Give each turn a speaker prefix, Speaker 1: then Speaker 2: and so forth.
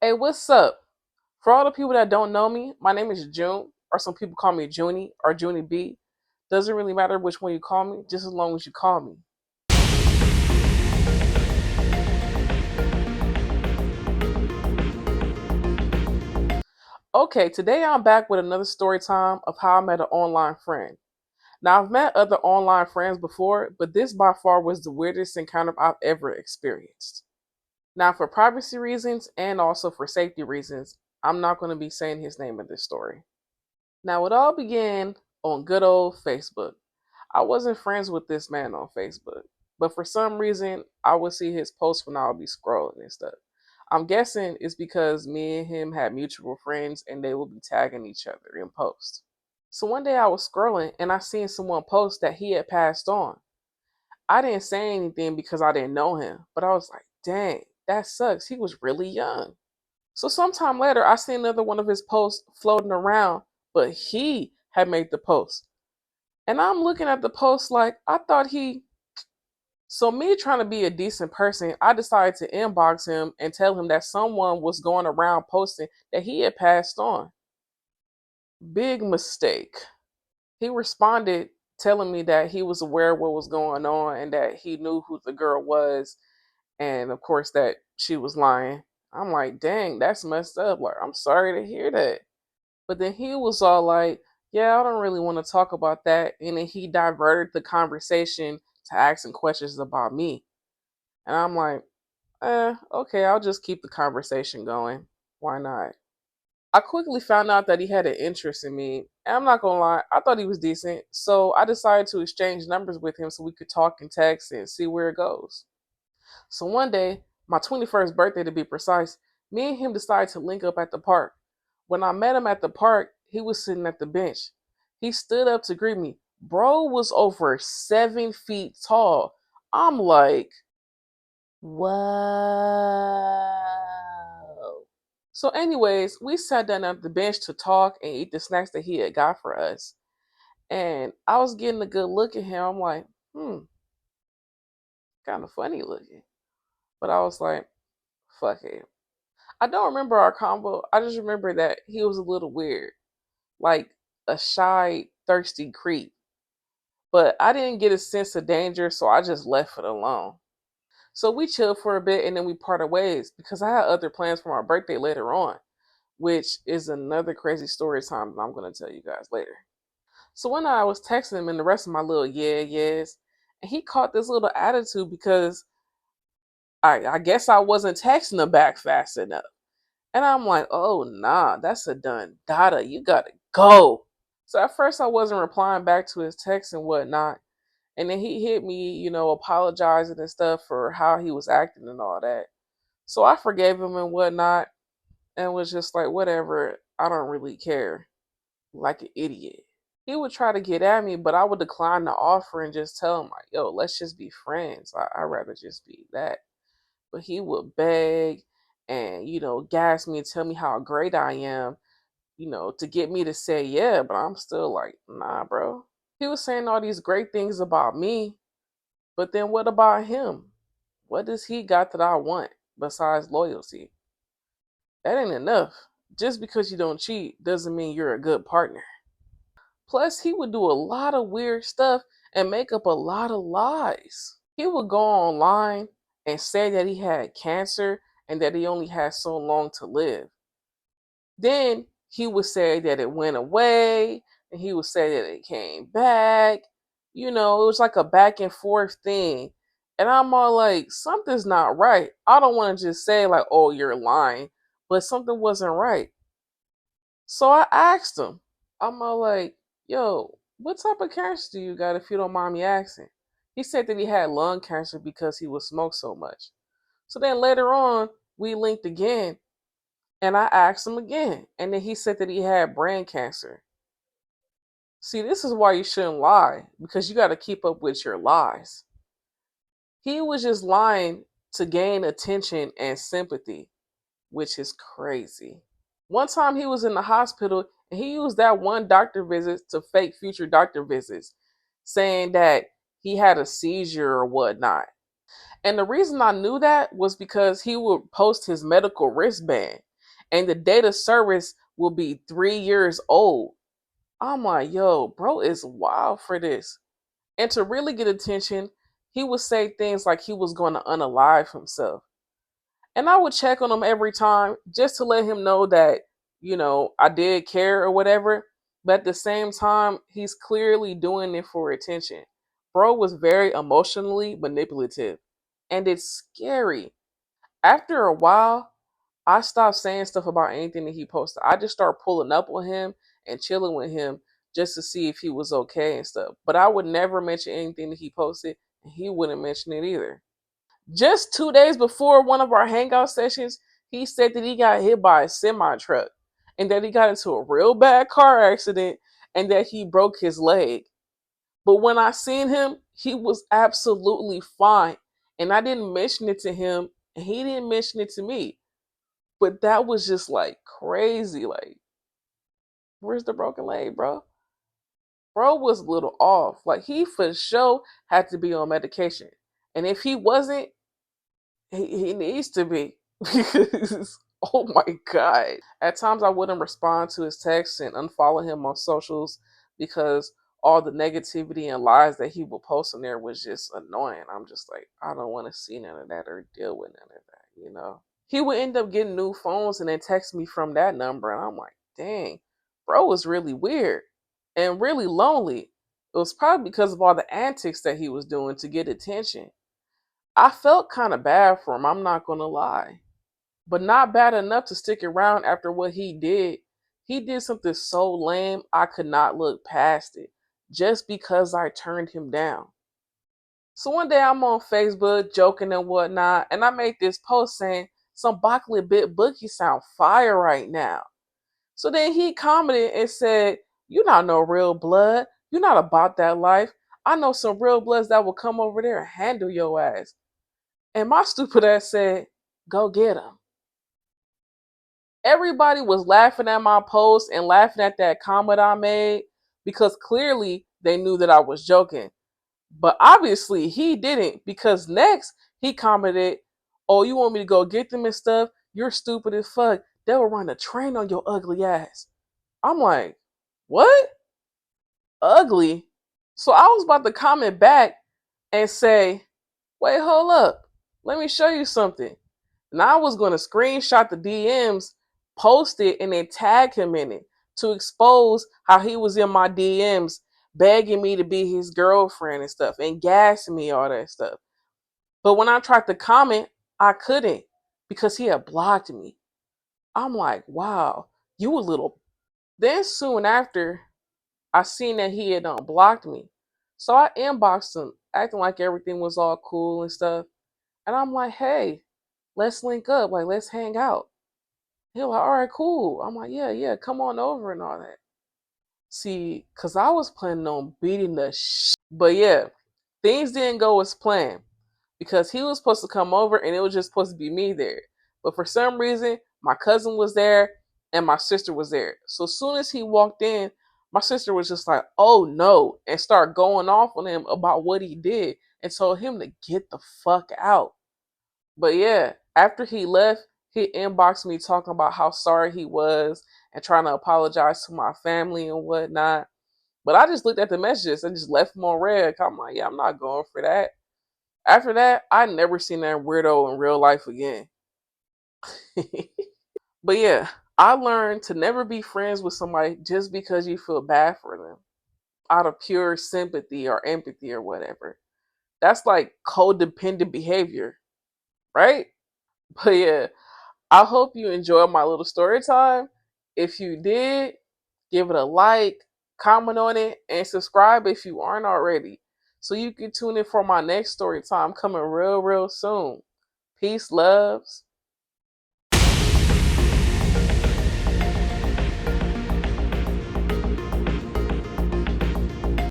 Speaker 1: Hey, what's up? For all the people that don't know me, my name is June, or some people call me Junie or Junie B. Doesn't really matter which one you call me, just as long as you call me. Okay, today I'm back with another story time of how I met an online friend. Now, I've met other online friends before, but this by far was the weirdest encounter I've ever experienced. Now, for privacy reasons and also for safety reasons, I'm not going to be saying his name in this story. Now, it all began on good old Facebook. I wasn't friends with this man on Facebook, but for some reason, I would see his posts when I would be scrolling and stuff. I'm guessing it's because me and him had mutual friends and they would be tagging each other in posts. So one day I was scrolling and I seen someone post that he had passed on. I didn't say anything because I didn't know him, but I was like, dang, that sucks. He was really young. So sometime later, I seen another one of his posts floating around, but he had made the post. And I'm looking at the post like, I thought he. So, me trying to be a decent person, I decided to inbox him and tell him that someone was going around posting that he had passed on. Big mistake. He responded telling me that he was aware of what was going on and that he knew who the girl was, and of course that she was lying. I'm like, dang, that's messed up. Like, I'm sorry to hear that. But then he was all like, yeah, I don't really want to talk about that. And then he diverted the conversation to asking questions about me. And I'm like, okay, I'll just keep the conversation going. Why not? I quickly found out that he had an interest in me. And I'm not going to lie, I thought he was decent. So I decided to exchange numbers with him so we could talk and text and see where it goes. So one day, my 21st birthday to be precise, me and him decided to link up at the park. When I met him at the park, he was sitting at the bench. He stood up to greet me. Bro was over 7 feet tall. I'm like, wow. So, anyways, we sat down at the bench to talk and eat the snacks that he had got for us. And I was getting a good look at him. I'm like, kind of funny looking. But I was like, fuck it. I don't remember our combo. I just remember that he was a little weird, like a shy, thirsty creep. But I didn't get a sense of danger, so I just left it alone. So we chilled for a bit and then we parted ways because I had other plans for my birthday later on, which is another crazy story time that I'm going to tell you guys later. So one night I was texting him and the rest of my little yes, and he caught this little attitude because I guess I wasn't texting him back fast enough. And I'm like, oh nah, that's a done data. You gotta go. So at first I wasn't replying back to his texts and whatnot. And then he hit me, apologizing and stuff for how he was acting and all that. So I forgave him and whatnot and was just like, whatever, I don't really care. Like an idiot. He would try to get at me, but I would decline the offer and just tell him, like, yo, let's just be friends. I'd rather just be that. But he would beg and, gas me and tell me how great I am, to get me to say yeah, but I'm still like, nah, bro. He was saying all these great things about me, but then what about him? What does he got that I want besides loyalty? That ain't enough. Just because you don't cheat doesn't mean you're a good partner. Plus, he would do a lot of weird stuff and make up a lot of lies. He would go online and say that he had cancer and that he only had so long to live. Then he would say that it went away, and he would say that it came back. It was like a back and forth thing. And I'm all like, something's not right. I don't want to just say, like, oh, you're lying, but something wasn't right. So I asked him, I'm all like, yo, what type of cancer do you got if you don't mind me asking? He said that he had lung cancer because he would smoke so much. So then later on, we linked again and I asked him again. And then he said that he had brain cancer. See, this is why you shouldn't lie, because you got to keep up with your lies. He was just lying to gain attention and sympathy, which is crazy. One time he was in the hospital and he used that one doctor visit to fake future doctor visits, saying that he had a seizure or whatnot. And the reason I knew that was because he would post his medical wristband. and the data service will be 3 years old. I'm like, yo, bro is wild for this. And to really get attention, he would say things like he was going to unalive himself. And I would check on him every time just to let him know that, I did care or whatever. But at the same time, he's clearly doing it for attention. Bro was very emotionally manipulative. And it's scary. After a while, I stopped saying stuff about anything that he posted. I just started pulling up on him and chilling with him just to see if he was okay and stuff. But I would never mention anything that he posted, and he wouldn't mention it either. Just 2 days before one of our hangout sessions, he said that he got hit by a semi truck and that he got into a real bad car accident and that he broke his leg. But when I seen him, he was absolutely fine. And I didn't mention it to him, and he didn't mention it to me. But that was just like crazy. Like, where's the broken leg, bro? Bro was a little off. Like, he for sure had to be on medication. And if he wasn't, he needs to be. Because, oh my God. At times, I wouldn't respond to his texts and unfollow him on socials because all the negativity and lies that he would post on there was just annoying. I'm just like, I don't want to see none of that or deal with none of that. He would end up getting new phones and then text me from that number. And I'm like, dang, bro was really weird and really lonely. It was probably because of all the antics that he was doing to get attention. I felt kind of bad for him, I'm not going to lie. But not bad enough to stick around after what he did. He did something so lame, I could not look past it just because I turned him down. So one day I'm on Facebook joking and whatnot, and I made this post saying, some broccoli bit bookie sound fire right now. So then he commented and said, "You not no real blood. You not about that life. I know some real bloods that will come over there and handle your ass." And my stupid ass said, "Go get him." Everybody was laughing at my post and laughing at that comment I made because clearly they knew that I was joking. But obviously he didn't because next he commented, "Oh, you want me to go get them and stuff? You're stupid as fuck. They will run a train on your ugly ass." I'm like, what? Ugly? So I was about to comment back and say, wait, hold up. Let me show you something. And I was going to screenshot the DMs, post it, and then tag him in it to expose how he was in my DMs begging me to be his girlfriend and stuff and gassing me, all that stuff. But when I tried to comment, I couldn't because he had blocked me. I'm like, wow, you a little. Then soon after, I seen that he had blocked me. So I inboxed him, acting like everything was all cool and stuff. And I'm like, hey, let's link up. Like, let's hang out. He was like, all right, cool. I'm like, yeah, yeah, come on over and all that. See, because I was planning on beating the But yeah, things didn't go as planned because he was supposed to come over and it was just supposed to be me there. But for some reason, my cousin was there and my sister was there. So as soon as he walked in, my sister was just like, oh no, and started going off on him about what he did and told him to get the fuck out. But yeah, after he left, he inboxed me talking about how sorry he was and trying to apologize to my family and whatnot. But I just looked at the messages and just left them on red. I'm like, yeah, I'm not going for that. After that, I never seen that weirdo in real life again. But yeah, I learned to never be friends with somebody just because you feel bad for them out of pure sympathy or empathy or whatever. That's like codependent behavior, right? But yeah, I hope you enjoyed my little story time. If you did, give it a like, comment on it, and subscribe if you aren't already. So you can tune in for my next story time coming real, real soon. Peace, loves.